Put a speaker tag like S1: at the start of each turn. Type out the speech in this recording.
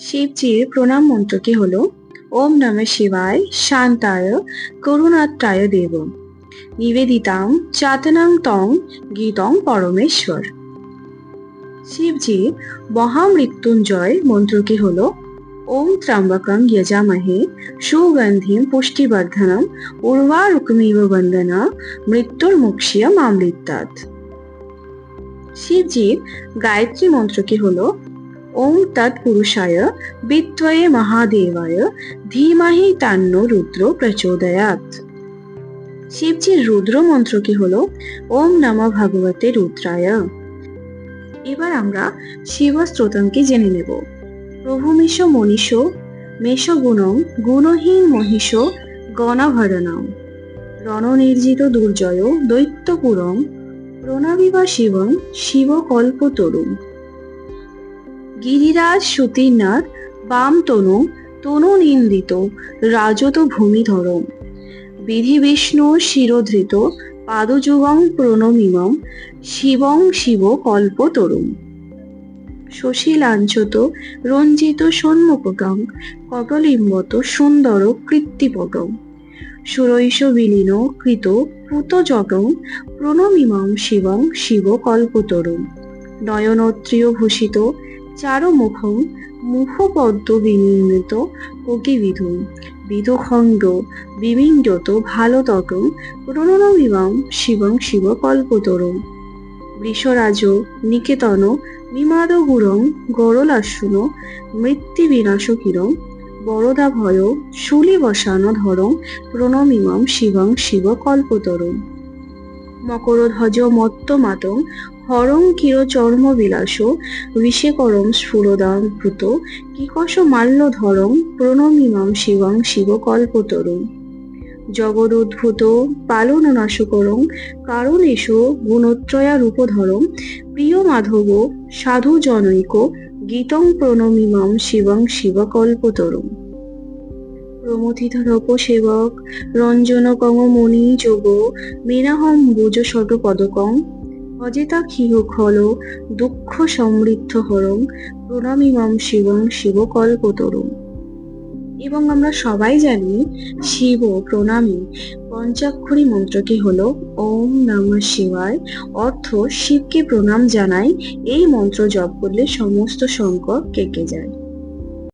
S1: শিবজির প্রণাম মন্ত্রটি হল ওম নমঃ শিবায় শান্তায় করুণাত্রায় দেব নিবেদিতাম চাতনাং তং গীতং পরমেশ্বর। শিবজির মহামৃত্যুঞ্জয় মন্ত্রটি হল ওম ত্র্যম্বকং যজামহে সুগন্ধিম পুষ্টিবর্ধনম উর্বারুকমিব বন্দনা মৃত্যুর্মুক্ষীয় মামৃতাৎ। শিবজির গায়ত্রী মন্ত্রটি হল ওম তৎপুরুষায় বিদ্ময়ে মহাদেবায় ধীমহি তান্নো রুদ্র প্রচোদয়াৎ। শিবজির রুদ্র মন্ত্রটি হল ওম নমঃ ভগবতে রুদ্রায়। এবার আমরা শিব স্তোত্রটি জেনে নেব। প্রভুমিষ মনীষ মেষ গুণং গুণহীন মহিষ গণভরণম রণনির্জিত দুর্জয় দৈত্যপুরম প্রণবিবা শিবং শিবকল্পতরুম। গিরিরাজ সুতীর্ণার বাম তনু তনু নিন্দিত রাজত ভূমিধরম বিধি বিষ্ণু শিরোধৃত পাদযুগং প্রণমিমম শিবং শিব কল্পতরুম। শশীলাঞ্ছত রঞ্জিত সন্মুখগং কপলিম্বত সুন্দর কৃত্তিপটম সুরৈষ বিলীন কৃত পুতজটং প্রণমিমম শিবং শিব কল্পতরুম। নয়নত্রিয় ভূষিত চারুমুখং মুখপদ্ম বিনির্মিত কোকিবিধুম বিধখণ্ড বিবিঞ্জত ভালতটং প্রণমিমম শিবং শিব কল্পতরুম। বৃষরাজ নিকেতন বিমাদ গুরং গরলাশুন মৃত্যুবিনাশকিরং বরদাভয় শূলিবসান ধরং প্রণমিমম শিবং শিব কল্পতরুম। মকরধ্বজ মত্তমাতং হরং কিরচর্মবিলাস বিষেকরং স্ফুরদাভূত কিকশ মাল্যধরং প্রণমিমম শিবং শিব কল্পতরুম। জগদুদ্ভূত পালননাশকরং কারণেশ গুণত্রয়ারূপধরং প্রিয় মাধব সাধুজনৈক গীতং প্রণমিমম শিবং শিব কল্পতরুম। প্রমথিতরপ সেবক রঞ্জন কমমণি যোগ মীনাহম ভুজ শতপদকং অজেতাখিহ খল দুঃখ সমৃদ্ধ হরং প্রণমিমম শিবং শিব কল্পতরুম। এবং আমরা সবাই জানি শিব প্রণামী পঞ্চাক্ষরী মন্ত্রটি হল ওম নমঃ শিবায়, অর্থ শিবকে প্রণাম জানাই। এই মন্ত্র জপ করলে সমস্ত সংকট কেটে যায়।